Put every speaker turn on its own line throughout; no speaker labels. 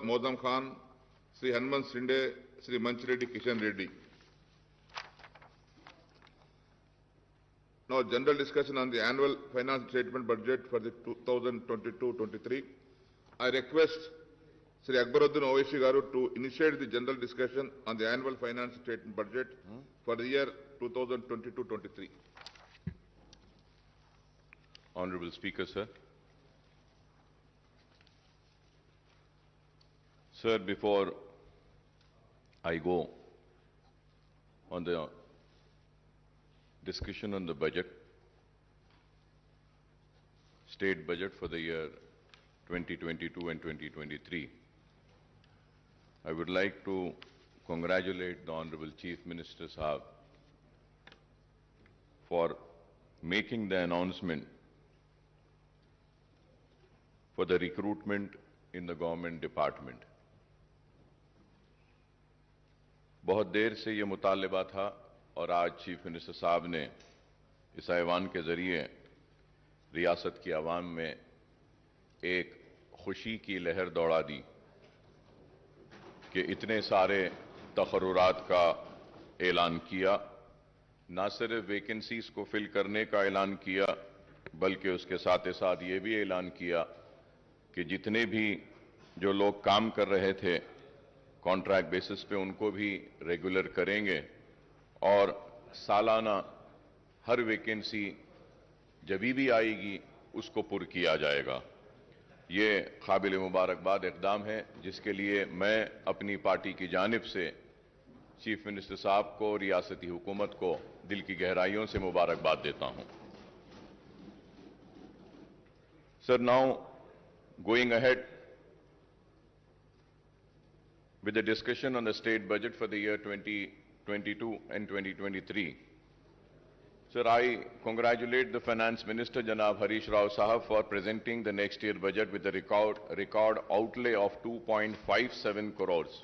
Mozam Khan, Sri Hanuman Sinde, Sri Manchireddy Kishan Reddy. Now, general discussion on the annual finance statement budget for the 2022-23. I request Sri AKBARUDDIN OWAISI Garu to initiate the general discussion on the annual finance statement budget for the year 2022-23.
Honorable Speaker, sir. Sir, before I go on the discussion on the budget, state budget for the year 2022 and 2023, I would like to congratulate the Honorable Chief Minister Sahab for making the announcement for the recruitment in the government department. बहुत देर से ये मुतालबा था और आज chief minister साहब ने इस ऐवान के जरिए रियासत की आवाम में एक खुशी की लहर दौड़ा दी कि इतने सारे तकर्रुरात का ऐलान किया, ना सिर्फ वैकेंसीज को फिल करने का ऐलान किया बल्कि उसके साथ ही साथ ये भी ऐलान किया कि जितने भी जो लोग काम कर रहे थे कॉन्ट्रैक्ट बेसिस पे उनको भी रेगुलर करेंगे और सालाना हर वैकेंसी जब भी आएगी उसको पुर किया जाएगा। ये काबिल मुबारकबाद इक़दाम है जिसके लिए मैं अपनी पार्टी की जानिब से चीफ मिनिस्टर साहब को, रियासती हुकूमत को दिल की गहराइयों से मुबारकबाद देता हूं। Sir, now going ahead with the discussion on the state budget for the year 2022 and 2023. Sir, I congratulate the Finance Minister, Janab Harish Rao Sahab, for presenting the next year budget with a record outlay of 2.57 crores.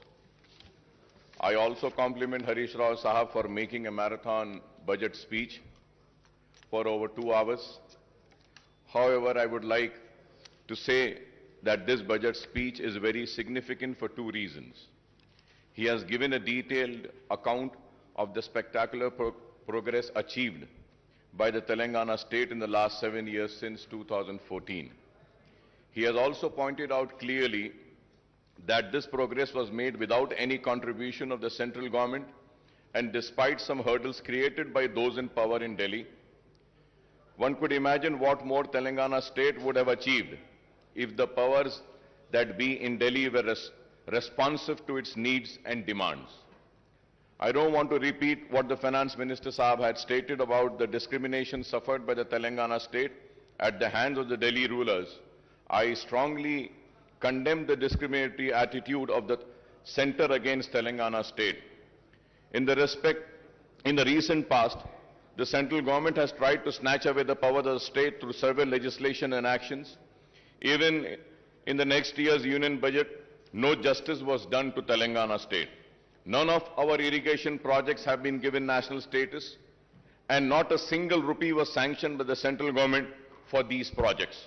I also compliment Harish Rao Sahab for making a marathon budget speech for over 2 hours. However, I would like to say that this budget speech is very significant for 2 reasons. He has given a detailed account of the spectacular progress achieved by the Telangana state in the last 7 years since 2014. He has also pointed out clearly that this progress was made without any contribution of the central government and despite some hurdles created by those in power in Delhi. One could imagine what more Telangana state would have achieved if the powers that be in Delhi were responsive to its needs and demands. I don't want to repeat what the Finance Minister Sahab had stated about the discrimination suffered by the Telangana state at the hands of the Delhi rulers. I strongly condemn the discriminatory attitude of the centre against Telangana state. In the recent past, the central government has tried to snatch away the power of the state through several legislation and actions. Even in the next year's union budget, no justice was done to Telangana state. None of our irrigation projects have been given national status, and not a single rupee was sanctioned by the central government for these projects.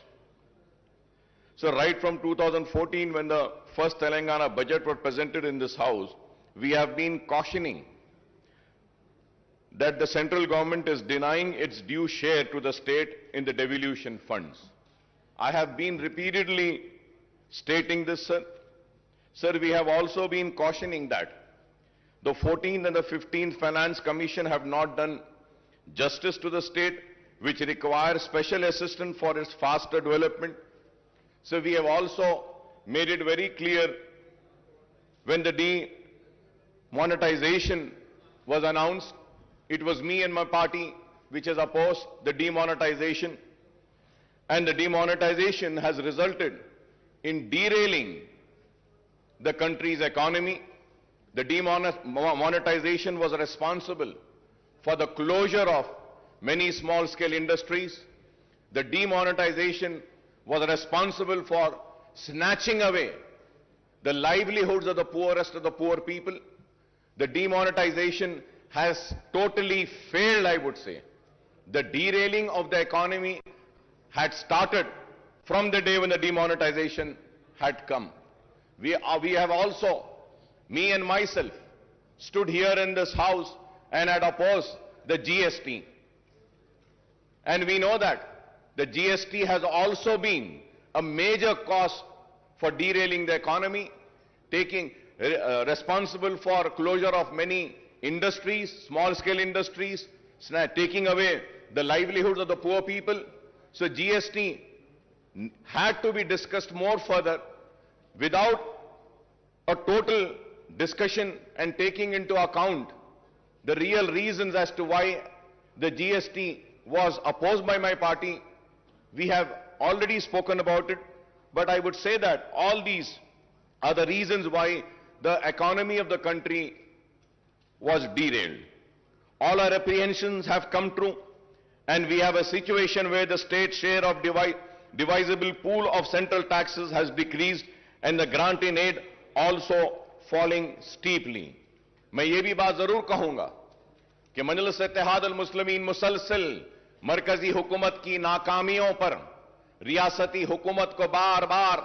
So right from 2014, when the first Telangana budget was presented in this house, we have been cautioning that the central government is denying its due share to the state in the devolution funds. I have been repeatedly stating this, sir. Sir, we have also been cautioning that the 14th and the 15th Finance Commission have not done justice to the state, which requires special assistance for its faster development. So we have also made it very clear when the demonetization was announced, it was me and my party which has opposed the demonetization, and the demonetization has resulted in derailing the country's economy. The demonetization was responsible for the closure of many small-scale industries. The demonetization was responsible for snatching away the livelihoods of the poorest of the poor people. The demonetization has totally failed, I would say. The derailing of the economy had started from the day when the demonetization had come. We have also, me and myself, stood here in this house and had opposed the GST. And we know that the GST has also been a major cause for derailing the economy, taking responsible for closure of many industries, small-scale industries, taking away the livelihoods of the poor people. So GST had to be discussed more further without a total discussion and taking into account the real reasons as to why the GST was opposed by my party. We have already spoken about it, but I would say that all these are the reasons why the economy of the country was derailed. All our apprehensions have come true, and we have a situation where the state share of divisible pool of central taxes has decreased and the grant in aid also falling steeply. मैं ये भी बात जरूर कहूंगा कि मजलिस इत्तेहाद अल मुस्लिमीन मुसलसल मरकजी हुकूमत की नाकामियों पर रियासती हुकूमत को बार बार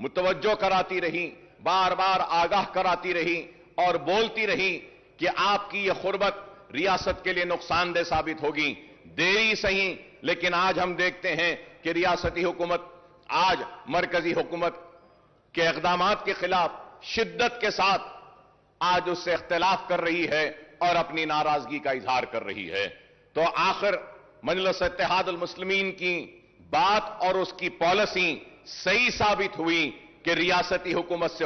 मुतवज्जो कराती रही, बार बार आगाह कराती रही और बोलती रही कि आपकी ये खुर्बत रियासत के लिए नुकसानदेह साबित होगी। देरी सही, लेकिन आज हम देखते हैं कि रियासती हुकूमत आज मरकजी हुकूमत के इक़दामात के खिलाफ शिद्दत के साथ आज उससे इख्तिलाफ कर रही है और अपनी नाराजगी का इजहार कर रही है। तो आखिर मजलिस इत्तेहाद अल मुस्लिमीन की बात और उसकी पॉलिसी सही साबित हुई कि रियासती हुकूमत से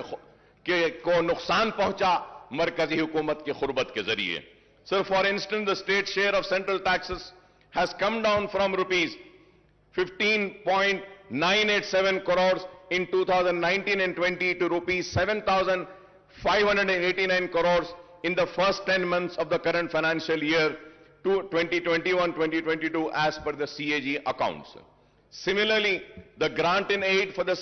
को नुकसान पहुंचा मरकजी हुकूमत की खुर्बत के जरिए। Sir, for instance the state share of central taxes has come down from rupees 15.987 crores in 2019 and 20 to rupees 7,589 crores in the first 10 months of the current financial year to 2021-2022 as per the CAG accounts. Similarly, the grant in aid for the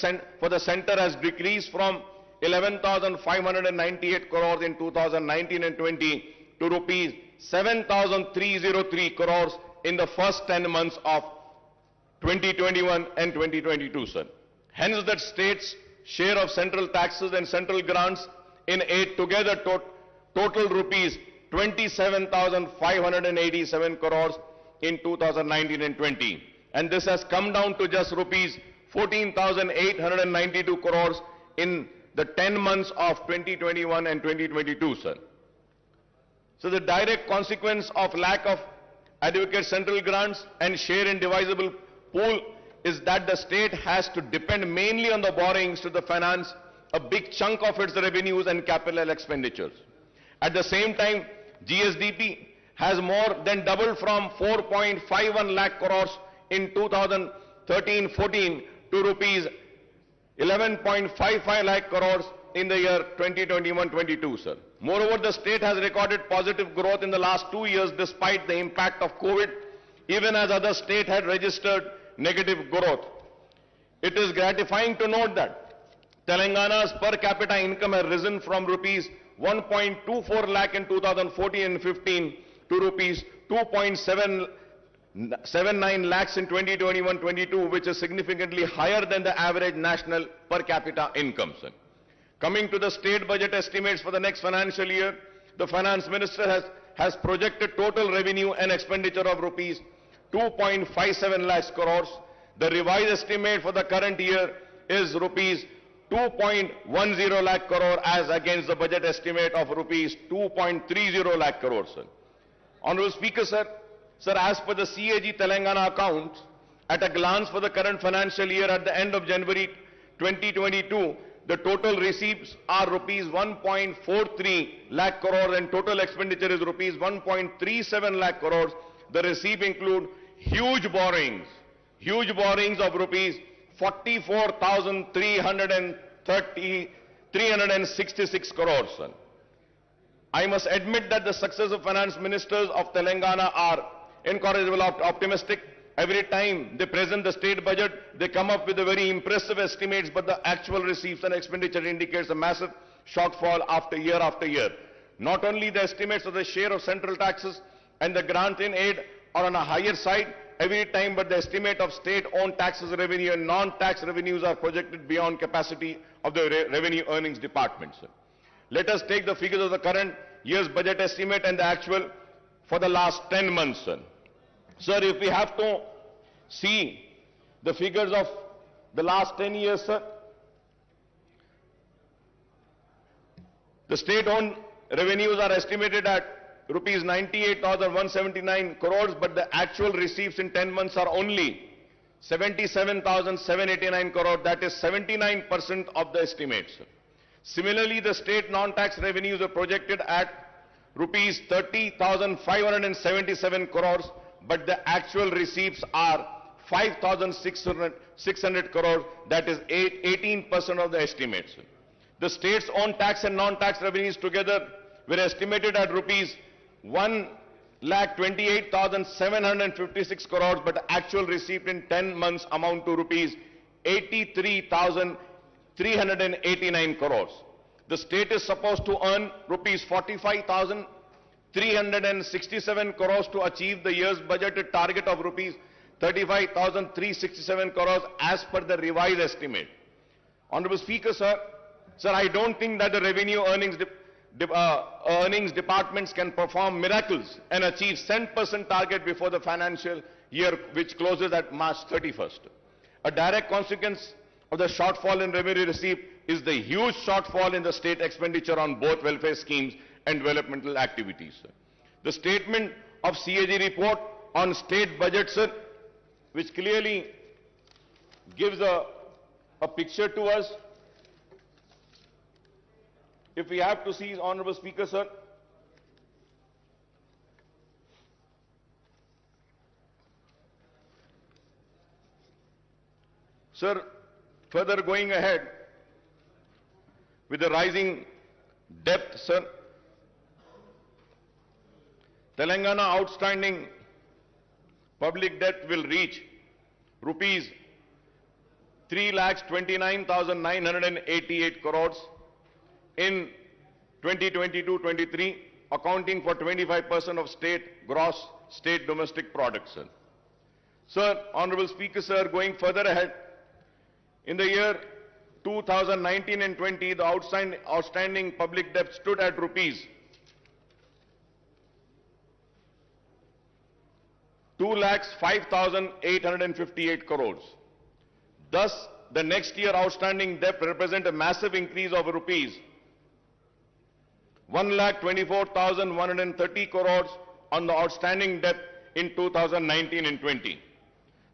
center has decreased from 11,598 crores in 2019 and 20 to rupees 7,303 crores in the first 10 months of 2021 and 2022, sir. Hence, that state's share of central taxes and central grants in aid together total rupees 27,587 crores in 2019 and 20. And this has come down to just rupees 14,892 crores in the 10 months of 2021 and 2022, sir. So the direct consequence of lack of adequate central grants and share in divisible pool is that the state has to depend mainly on the borrowings to finance a big chunk of its revenues and capital expenditures. At the same time, GSDP has more than doubled from 4.51 lakh crores in 2013-14 to rupees 11.55 lakh crores in the year 2021-22, sir. Moreover, the state has recorded positive growth in the last 2 years despite the impact of COVID, even as other states had registered negative growth. It is gratifying to note that Telangana's per capita income has risen from rupees 1.24 lakh in 2014 and 15 to rupees 2.79 lakhs in 2021-22, which is significantly higher than the average national per capita income, sir. Coming to the state budget estimates for the next financial year, the finance minister has projected total revenue and expenditure of rupees 2.57 lakhs crores. The revised estimate for the current year is rupees 2.10 lakh crore as against the budget estimate of rupees 2.30 lakh crores, sir. Honorable Speaker, sir, as per the CAG Telangana accounts, at a glance for the current financial year at the end of January 2022, the total receipts are rupees 1.43 lakh crores and total expenditure is rupees 1.37 lakh crores. The receipt include huge borrowings of rupees 44,366 crores, sir. I must admit that the successive finance ministers of Telangana are incorrigible optimistic. Every time they present the state budget, they come up with a very impressive estimates, but the actual receipts and expenditure indicates a massive shortfall after year after year. Not only the estimates of the share of central taxes and the grant in aid are on a higher side, every time, but the estimate of state-owned taxes revenue and non-tax revenues are projected beyond capacity of the revenue earnings department, sir. Let us take the figures of the current year's budget estimate and the actual for the last 10 months, sir. Sir, if we have to see the figures of the last 10 years, sir, the state-owned revenues are estimated at rupees 98,179 crores, but the actual receipts in 10 months are only 77,789 crores, that is 79% of the estimates. Similarly, the state non-tax revenues are projected at rupees 30,577 crores, but the actual receipts are 5,600 crores, that is 18% of the estimates. The state's own tax and non-tax revenues together were estimated at rupees 1,28,756 crores, but the actual receipt in 10 months amount to rupees 83,389 crores. The state is supposed to earn rupees 45,367 crores to achieve the year's budgeted target of rupees 35,367 crores as per the revised estimate. Honorable Speaker, sir, I don't think that the revenue earnings departments can perform miracles and achieve 10% target before the financial year, which closes at March 31st. A direct consequence of the shortfall in revenue received is the huge shortfall in the state expenditure on both welfare schemes and developmental activities. The statement of CAG report on state budget, sir, which clearly gives a picture to us. If we have to see, Honorable Speaker, sir, further going ahead with the rising debt, sir, Telangana outstanding public debt will reach rupees 3,29,988 crores in 2022-23, accounting for 25% of gross state domestic product, sir. Sir, Honorable Speaker, sir, going further ahead, in the year 2019 and 20, the outstanding public debt stood at rupees 2,05,858 crores. Thus, the next year outstanding debt represents a massive increase of rupees 1,24,130 crores on the outstanding debt in 2019 and 20.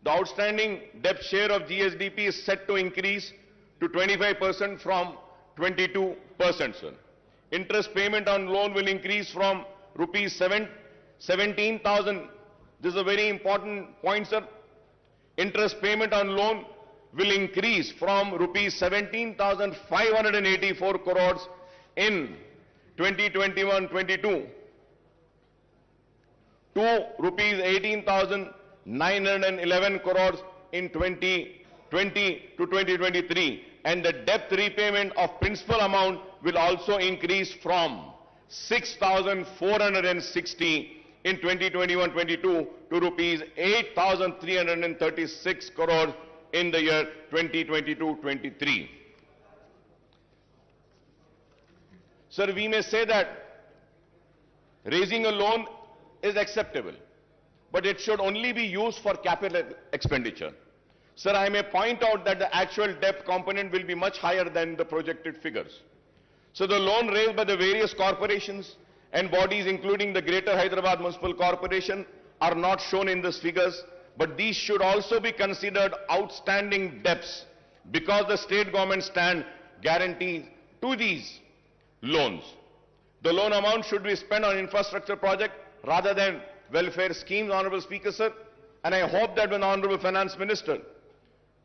The outstanding debt share of GSDP is set to increase to 25% from 22%, sir. Interest payment on loan will increase from rupees 17,000. This is a very important point, sir. Interest payment on loan will increase from rupees 17,584 crores in 2021-22 to rupees 18,911 crores in 2020 to 2023, and the debt repayment of principal amount will also increase from 6,460 in 2021-22 to rupees 8,336 crores in the year 2022-23. Sir, we may say that raising a loan is acceptable, but it should only be used for capital expenditure. Sir, I may point out that the actual debt component will be much higher than the projected figures. So the loan raised by the various corporations and bodies, including the Greater Hyderabad Municipal Corporation, are not shown in these figures, but these should also be considered outstanding debts because the state government stand guarantee to these loans. The loan amount should be spent on infrastructure project rather than welfare schemes, Honorable Speaker, sir. And I hope that when Honorable Finance Minister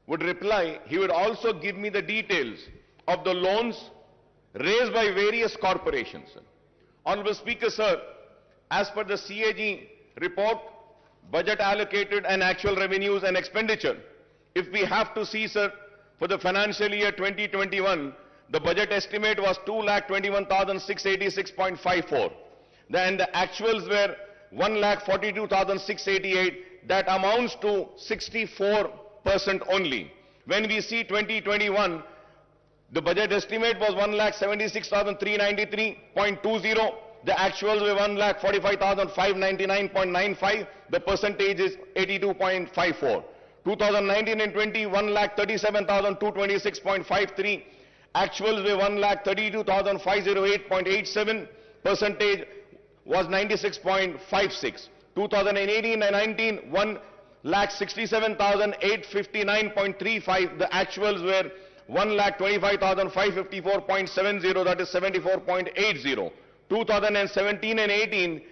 would reply, he would also give me the details of the loans raised by various corporations. Honorable Speaker, sir, as per the CAG report, budget allocated and actual revenues and expenditure, if we have to see, sir, for the financial year 2021, the budget estimate was 2,21,686.54. And the actuals were 1,42,688. that amounts to 64% only. When we see 2021, the budget estimate was 1,76,393.20. The actuals were 1,45,599.95. The percentage is 82.54. 2019 and 20, 1,37,226.53. Actuals were 1,32,508.87. Percentage was 96.56. 2018 and 19, 1,67,859.35. The actuals were 1,25,554.70, that is 74.80. 2017 and 18,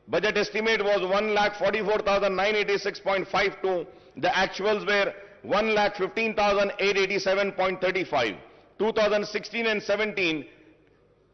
budget estimate was 1,44,986.52. The actuals were 1,15,887.35. 2016 and 17,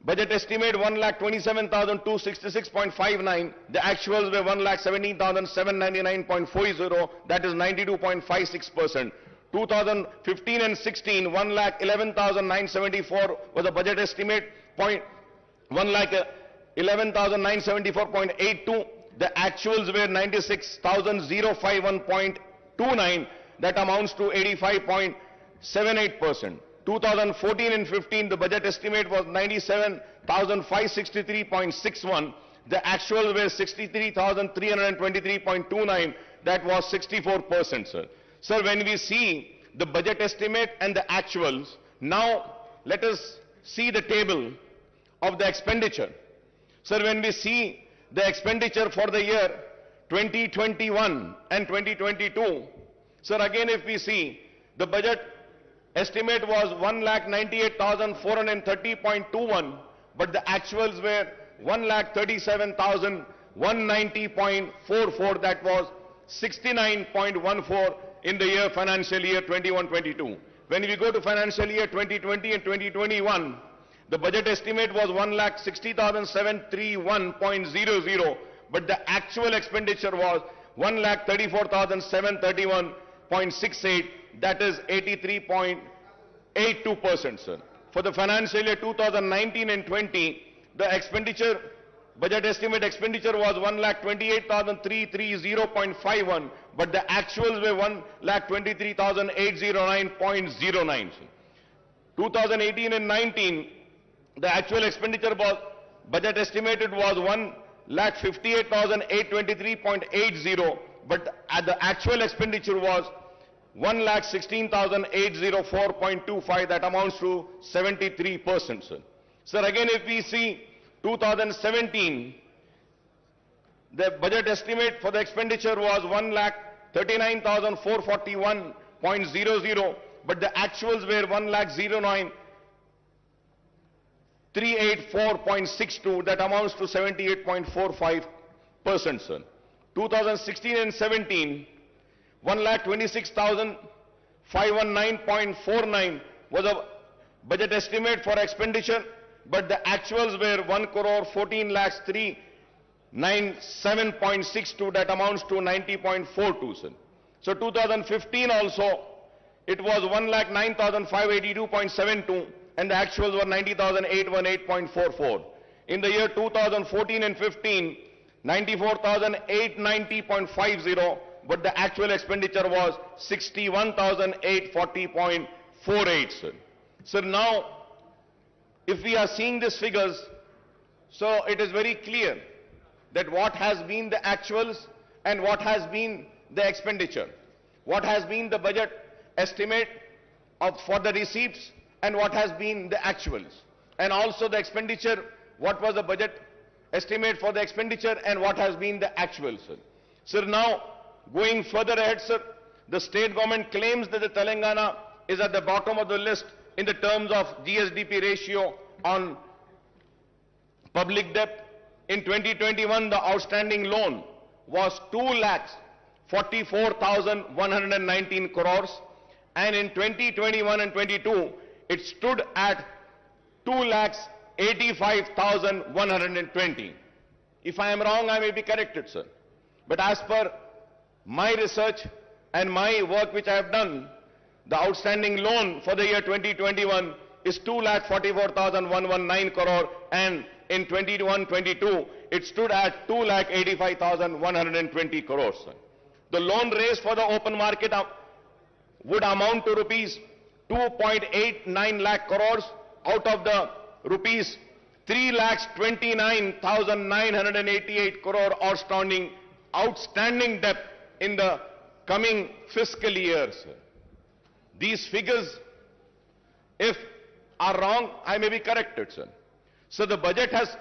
budget estimate 1,27,266.59. The actuals were 1,17,799.40. That is 92.56%. 2015 and 16, 1,11,974 was the budget estimate. 1,11,974.82. The actuals were 96,051.29. That amounts to 85.78%. 2014 and 15, the budget estimate was 97,563.61. The actuals were 63,323.29. That was 64%, sir. Sir, when we see the budget estimate and the actuals, now let us see the table of the expenditure. Sir, when we see the expenditure for the year 2021 and 2022, sir, again if we see the budget estimate was 1,98,430.21, but the actuals were 1,37,190.44. That was 69.14 in the year financial year 21-22. When we go to financial year 2020 and 2021, the budget estimate was 1,60,731.00, but the actual expenditure was 1,34,731.68. That is 83.82%, sir. For the financial year 2019 and 20, the expenditure, budget estimate expenditure was 1,28,330.51, but the actuals were 1,23,809.09. 2018 and 19, the actual expenditure was, budget estimated was 1,58,823.80, but the actual expenditure was 1,16,804.25. That amounts to 73%, sir. Sir, again if we see 2017, the budget estimate for the expenditure was 1,39,441.00, but the actuals were 1,09,384.62. That amounts to 78.45%, sir. 2016 and 17, 1,26,519.49 was a budget estimate for expenditure, but the actuals were 1,14,397.62. That amounts to 90.42, sir. So 2015 also, it was 1,09,582.72, and the actuals were 90,818.44. In the year 2014 and 15, 94,890.50, but the actual expenditure was 61,840.48, sir. So now, if we are seeing these figures, so it is very clear that what has been the actuals and what has been the expenditure, what has been the budget estimate for the receipts and what has been the actuals, and also the expenditure, what was the budget estimate for the expenditure and what has been the actual, sir. Sir, now going further ahead, sir, the state government claims that the Telangana is at the bottom of the list in the terms of GSDP ratio on public debt. In 2021, the outstanding loan was 2,44,119 crores, and in 2021 and 22, it stood at 2,85,120. If I am wrong, I may be corrected, sir. But as per my research and my work which I have done, the outstanding loan for the year 2021 is 2,44,119 crore, and in 21-22, it stood at 2,85,120 crores, sir.
The loan raised for the open market would amount to rupees 2.89 lakh crores out of the rupees 3,29,988 crore outstanding debt in the coming fiscal years. These figures, if are wrong, I may be corrected, sir. So the budget has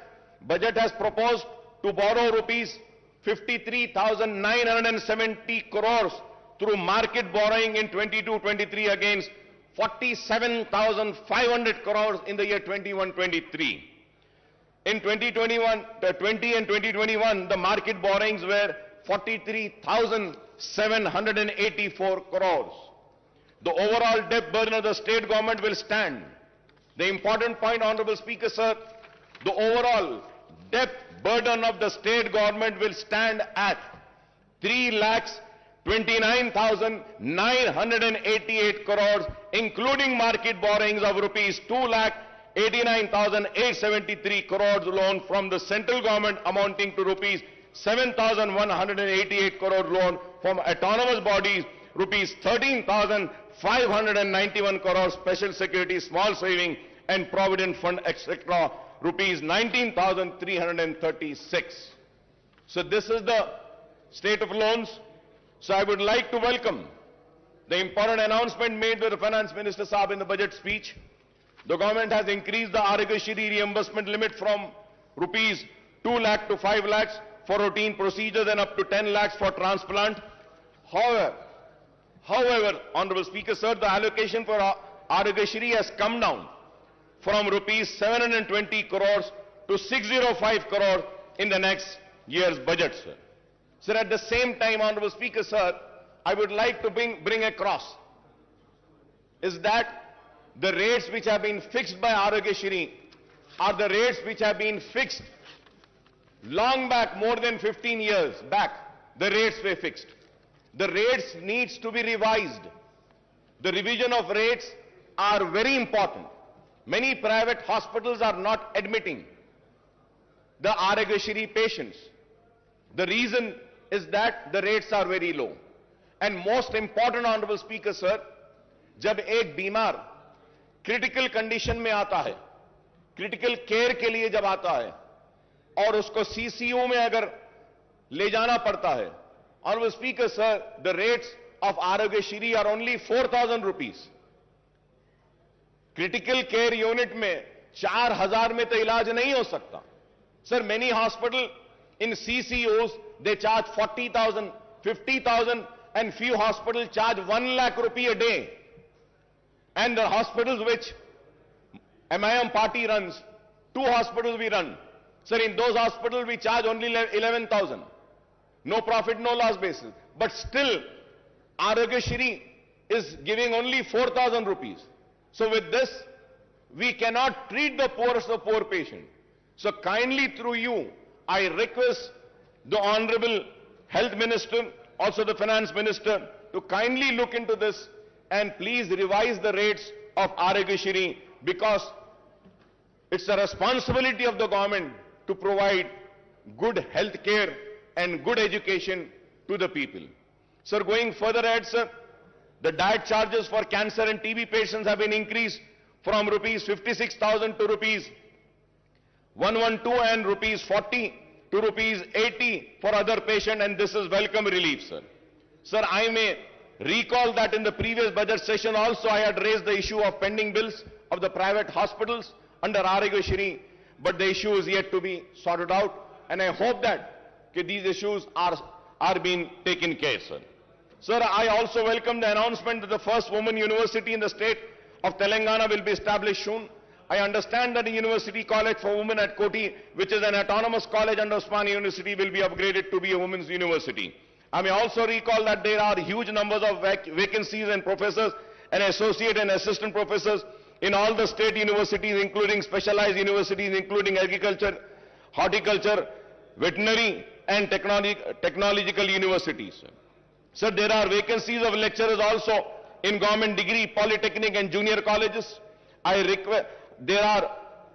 proposed to borrow rupees 53,970 crores through market borrowing in 22-23 against 47,500 crores in the year 21-23. In 2020 and 2021, the market borrowings were 43,784 crores. The overall debt burden of the state government will stand. The important point, Honorable Speaker, sir, the overall debt burden of the state government will stand at 3,29,988 crores, including market borrowings of rupees 2,89,873 crores loan from the central government amounting to rupees 7,188 crore loan from autonomous bodies, rupees 13,591 crores special security, small saving and provident fund, etc., rupees 19,336. So this is the state of loans. So I would like to welcome the important announcement made by the Finance Minister Saab in the budget speech. The government has increased the Aarogyasri reimbursement limit from rupees 2 lakh to 5 lakhs for routine procedures and up to 10 lakhs for transplant. However, Honorable Speaker, sir, the allocation for Aarogyasri has come down from rupees 720 crores to 605 crores in the next year's budget, sir. Sir, at the same time, Honorable Speaker, sir, I would like to bring across is that the rates which have been fixed by Aarogyasri are the rates which have been fixed long back, more than 15 years back. The rates were fixed. The rates needs to be revised. The revision of rates are very important. Many private hospitals are not admitting the Aarogyasri patients. The reason is that the rates are very low. And most important, Honorable Speaker, sir, जब एक बीमार critical condition में आता है, critical care के लिए जब आता है और उसको सीसीयू में अगर ले जाना पड़ता है, Honorable Speaker, sir, the rates of Aarogyasri are only 4,000 rupees. Critical care unit में 4,000 में तो इलाज नहीं हो सकता. Sir, many hospitals in CCUs, they charge 40,000, 50,000, and few hospitals charge 1 lakh rupee a day. And the hospitals which MIM party runs, 2 hospitals we run. Sir, in those hospitals we charge only 11,000. No profit, no loss basis. But still, Aarogyasri is giving only 4,000 rupees. So with this, we cannot treat the poorest of poor patient. So kindly through you, I request the Honorable Health Minister, also the Finance Minister, to kindly look into this and please revise the rates of Aarogyasri, because it's the responsibility of the government to provide good health care and good education to the people. Sir, going further ahead, sir, the diet charges for cancer and TB patients have been increased from rupees 56,000 to rupees 112 and rupees 40 to rupees 80 for other patients, and this is welcome relief, sir. Sir, I may recall that in the previous budget session also I had raised the issue of pending bills of the private hospitals under Aarogyasri, but the issue is yet to be sorted out, and I hope that these issues are being taken care of, sir. Sir, I also welcome the announcement that the first women university in the state of Telangana will be established soon. I understand that the University College for Women at Koti, which is an autonomous college under Osmania University, will be upgraded to be a women's university. I may also recall that there are huge numbers of vacancies and professors and associate and assistant professors in all the state universities, including specialized universities, including agriculture, horticulture, veterinary, and technological universities. Sir, there are vacancies of lecturers also in government degree, polytechnic, and junior colleges. There are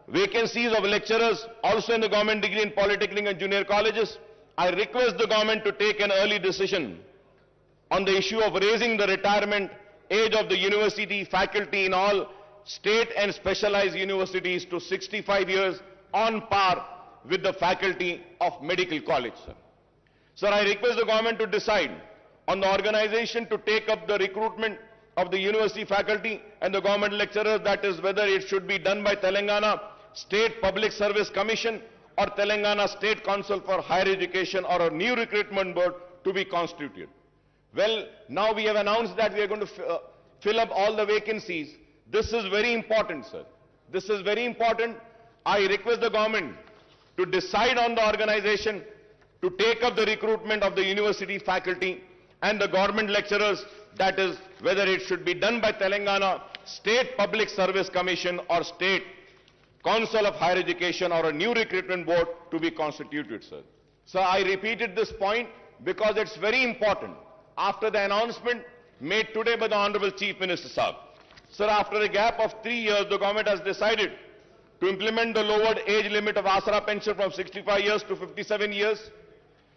vacancies of lecturers also in the government degree in polytechnic and junior colleges. I request the government to take an early decision on the issue of raising the retirement age of the university faculty in all state and specialized universities to 65 years on par with the faculty of medical college, sir. Sir, I request the government to decide on the organization to take up the recruitment of the university faculty and the government lecturers, that is whether it should be done by Telangana State Public Service Commission or Telangana State Council for Higher Education or a new recruitment board to be constituted. Well, now we have announced that we are going to fill up all the vacancies. This is very important, sir. This is very important. I request the government to decide on the organization to take up the recruitment of the university faculty and the government lecturers, that is whether it should be done by Telangana State Public Service Commission or State Council of Higher Education or a new recruitment board to be constituted, sir. So I repeated this point because it's very important. After the announcement made today by the Honorable Chief Minister, sir. Sir, after a gap of 3 years, the government has decided to implement the lowered age limit of Asra pension from 65 years to 57 years.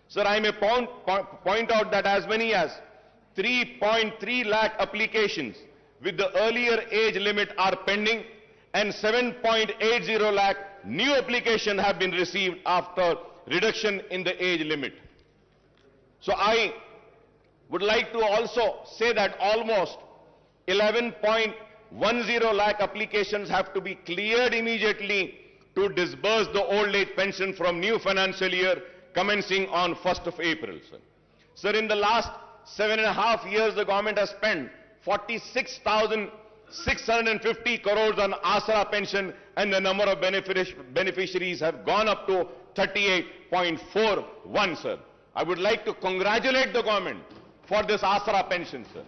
Sir, I may point out that as many as 3.3 lakh applications with the earlier age limit are pending and 7.80 lakh new applications have been received after reduction in the age limit. So I would like to also say that almost 11.10 lakh applications have to be cleared immediately to disburse the old age pension from new financial year commencing on 1st of April, sir. Sir, in the last 7.5 years, the government has spent 46,650 crores on Asra pension and the number of beneficiaries have gone up to 38.41, sir. I would like to congratulate the government for this Asra pension, sir.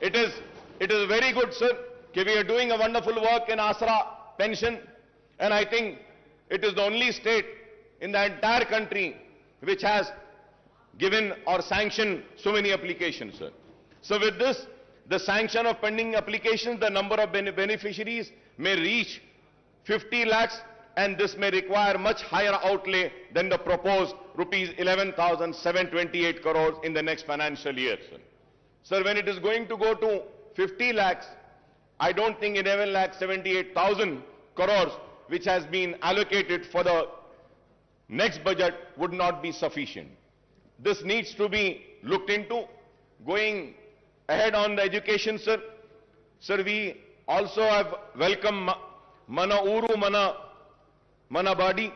It is very good, sir, that we are doing a wonderful work in Asra pension, and I think it is the only state in the entire country which has given or sanctioned so many applications, sir. So with this, the sanction of pending applications, the number of beneficiaries may reach 50 lakhs, and this may require much higher outlay than the proposed rupees 11,728 crores in the next financial year, sir. Sir, when it is going to go to 50 lakhs, I don't think 11,78,000 crores which has been allocated for the next budget would not be sufficient. This needs to be looked into. Going ahead on the education, sir. Sir, we also have welcomed Mana Uru Mana Badi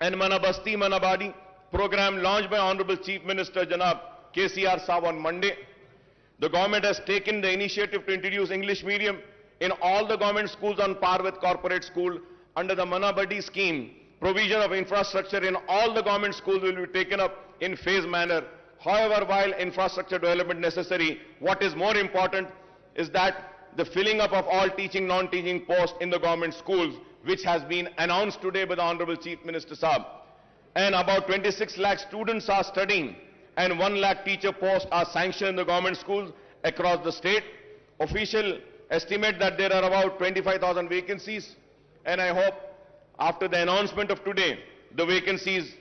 and Mana Basti Mana Badi program launched by Honorable Chief Minister Janab KCR Saab on Monday. The government has taken the initiative to introduce English medium in all the government schools on par with corporate school. Under the Mana Badi scheme, provision of infrastructure in all the government schools will be taken up in phased manner. However, while infrastructure development necessary, what is more important is that the filling up of all teaching, non-teaching posts in the government schools, which has been announced today by the Honorable Chief Minister Saab. And about 26 lakh students are studying and 1 lakh teacher posts are sanctioned in the government schools across the state. Official estimate that there are about 25,000 vacancies, and I hope after the announcement of today, the vacancies,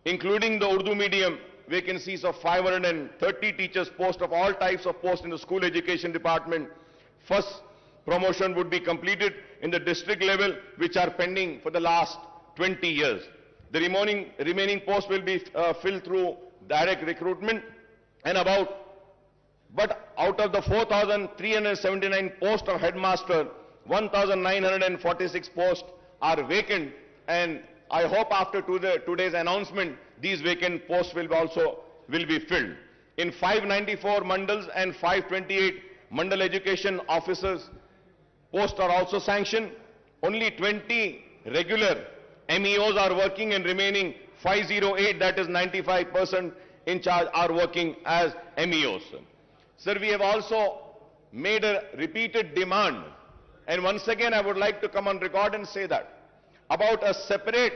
including the Urdu medium vacancies of 530 teachers posts of all types of posts in the school education department, first promotion would be completed in the district level, which are pending for the last 20 years. The remaining posts will be filled through direct recruitment, and but out of the 4,379 posts of headmaster, 1,946 posts are vacant, and I hope after today's announcement, these vacant posts will be filled. In 594 mandals and 528 mandal education officers posts are also sanctioned. Only 20 regular MEOs are working, and remaining 508, that is 95% in charge, are working as MEOs. Sir, we have also made a repeated demand, and once again I would like to come on record and say that about a separate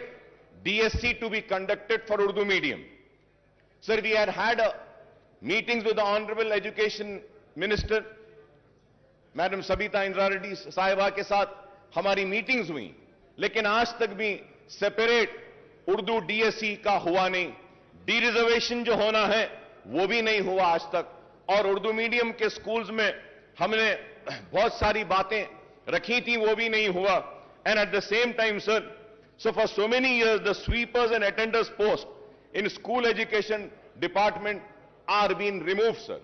DSC to be conducted for Urdu medium. Sir, we had meetings with the Honorable Education Minister, Madam Sabita Indra Reddy साहिबा के साथ हमारी meetings हुई, लेकिन आज तक भी separate Urdu DSC का हुआ नहीं. डी रिजर्वेशन जो होना है वो भी नहीं हुआ आज तक, और उर्दू मीडियम के स्कूल्स में हमने बहुत सारी बातें रखी थी, वो भी नहीं हुआ. And at the same time, sir, so for so many years, the sweepers and attenders post in school education department are being removed, sir.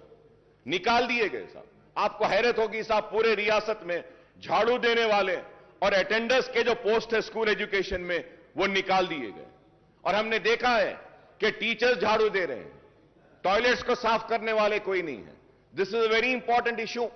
निकाल दिए गए साहब. आपको हैरत होगी साहब, पूरे रियासत में झाड़ू देने वाले और अटेंडर्स के जो पोस्ट है स्कूल एजुकेशन में, वो निकाल दिए गए. और हमने देखा है कि टीचर्स झाड़ू दे रहे हैं, टॉयलेट्स को साफ करने वाले कोई नहीं है. This is a very important issue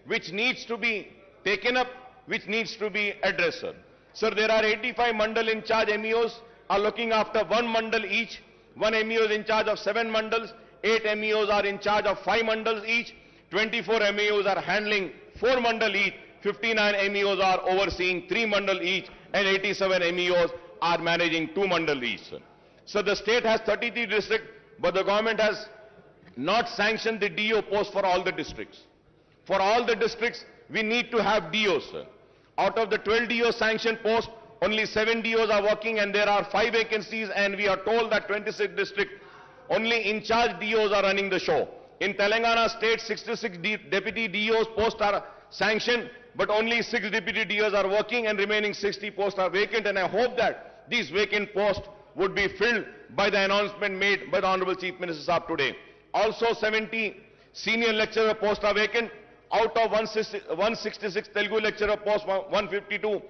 which needs to be taken up, which needs to be addressed, sir. Sir, there are 85 mandal in charge MEOs are looking after one mandal each. One MEO is in charge of 7 mandals. 8 MEOs are in charge of 5 mandals each. 24 MEOs are handling 4 mandal each. 59 MEOs are overseeing 3 mandal each, and 87 MEOs are managing 2 mandal each, sir. So the state has 33 districts, but the government has not sanctioned the DO post for all the districts. For all the districts, we need to have DOs, sir. Out of the 12 DO sanctioned posts, only 7 DOs are working, and there are 5 vacancies, and we are told that 26 districts, only in-charge DOs are running the show. In Telangana state, 66 deputy DOs posts are sanctioned, but only 6 deputy DOs are working, and remaining 60 posts are vacant, and I hope that these vacant posts would be filled by the announcement made by the Honorable Chief Minister Saab today. Also, 70 senior lecturer posts are vacant. Out of 166 Telugu lecturer posts, 152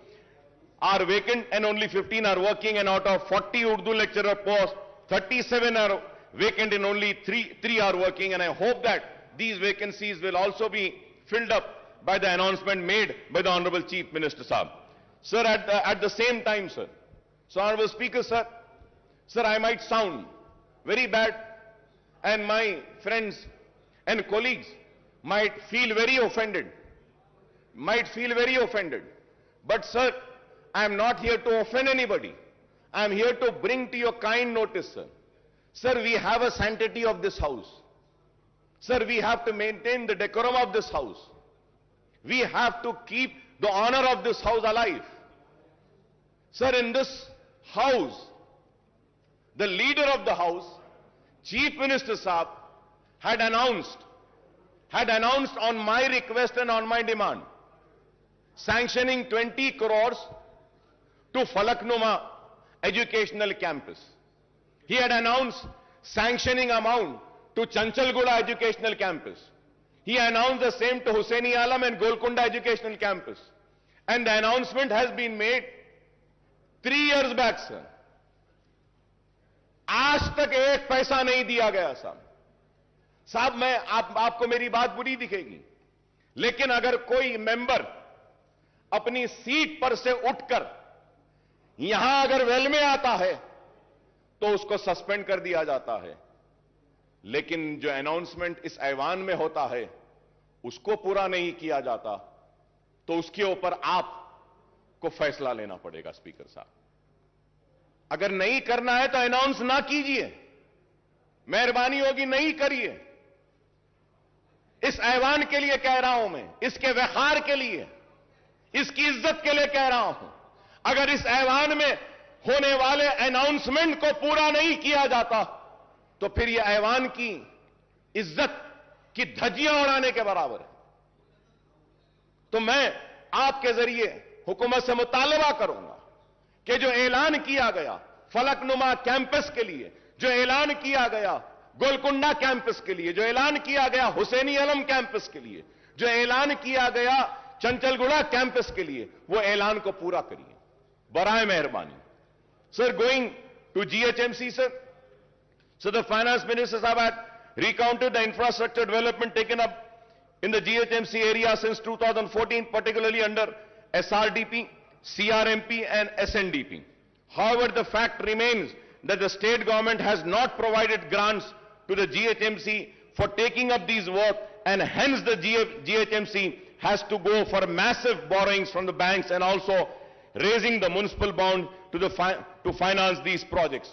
are vacant and only 15 are working, and out of 40 Urdu lecturer posts, 37 are vacant and only 3 are working, and I hope that these vacancies will also be filled up by the announcement made by the Honorable Chief Minister Saab. Sir, at the same time, sir, so Honorable Speaker, sir, I might sound very bad, and my friends and colleagues might feel very offended, but sir, I am not here to offend anybody. I am here to bring to your kind notice, sir. Sir, we have a sanctity of this house. Sir, we have to maintain the decorum of this house. We have to keep the honor of this house alive. Sir, in this house, the leader of the house, Chief Minister Saab, had announced on my request and on my demand, sanctioning 20 crores to Falaknuma Educational Campus. He had announced sanctioning amount to Chanchalguda Educational Campus. He announced the same to Hussaini Alam and Golconda Educational Campus. And the announcement has been made 3 years back, sir. आज तक एक पैसा नहीं दिया गया साहब. साहब, मैं आपको मेरी बात बुरी दिखेगी, लेकिन अगर कोई मेंबर अपनी सीट पर से उठकर यहां अगर वेल में आता है तो उसको सस्पेंड कर दिया जाता है, लेकिन जो अनाउंसमेंट इस ऐवान में होता है उसको पूरा नहीं किया जाता, तो उसके ऊपर आपको फैसला लेना पड़ेगा. स्पीकर साहब, अगर नहीं करना है तो अनाउंस ना कीजिए, मेहरबानी होगी नहीं करिए. इस ऐवान के लिए कह रहा हूं मैं, इसके वखार के लिए, इसकी इज्जत के लिए कह रहा हूं. अगर इस ऐवान में होने वाले अनाउंसमेंट को पूरा नहीं किया जाता तो फिर यह ऐवान की इज्जत की धज्जियां उड़ाने के बराबर है. तो मैं आपके जरिए हुकूमत से मुतालबा करूंगा कि जो ऐलान किया गया फलकनुमा कैंपस के लिए, जो ऐलान किया गया गोलकुंडा कैंपस के लिए, जो ऐलान किया गया हुसैनी आलम कैंपस के लिए, जो ऐलान किया गया चंचलगुड़ा कैंपस के लिए, वो ऐलान को पूरा करिए बराए मेहरबानी. Sir, going to GHMC, sir. So the finance minister had recounted the infrastructure development taken up in the GHMC area since 2014, particularly under SRDP, CRMP and SNDP. However, the fact remains that the state government has not provided grants to the GHMC for taking up these work, and hence the GHMC has to go for massive borrowings from the banks and also raising the municipal bond to finance these projects.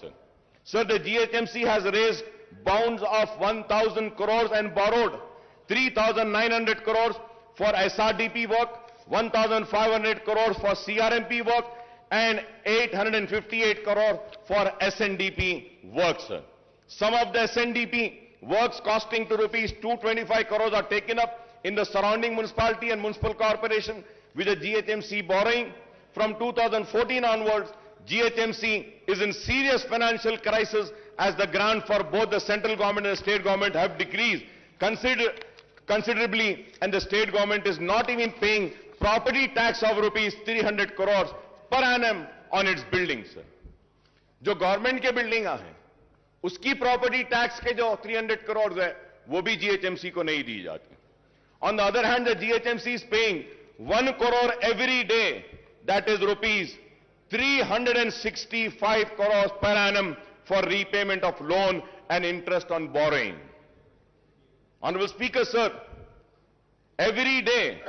Sir, the GHMC has raised bonds of 1,000 crores and borrowed 3,900 crores for SRDP work, 1,500 crores for CRMP work, and 858 crores for SNDP work, sir. Some of the SNDP works costing to rupees 225 crores are taken up in the surrounding municipality and municipal corporation with the GHMC borrowing. From 2014 onwards, GHMC is in serious financial crisis as the grant for both the central government and the state government have decreased considerably, and the state government is not even paying property tax of rupees 300 crores per annum on its buildings. जो government के building हैं उसकी property tax के जो 300 करोड़ है वो भी GHMC को नहीं दी जाती. On the other hand, the GHMC is paying 1 crore every day, that is rupees 365 crores per annum for repayment of loan and interest on borrowing. Honorable Speaker, sir, every day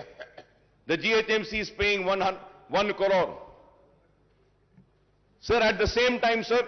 the GHMC is paying 1 crore. Sir, at the same time, sir,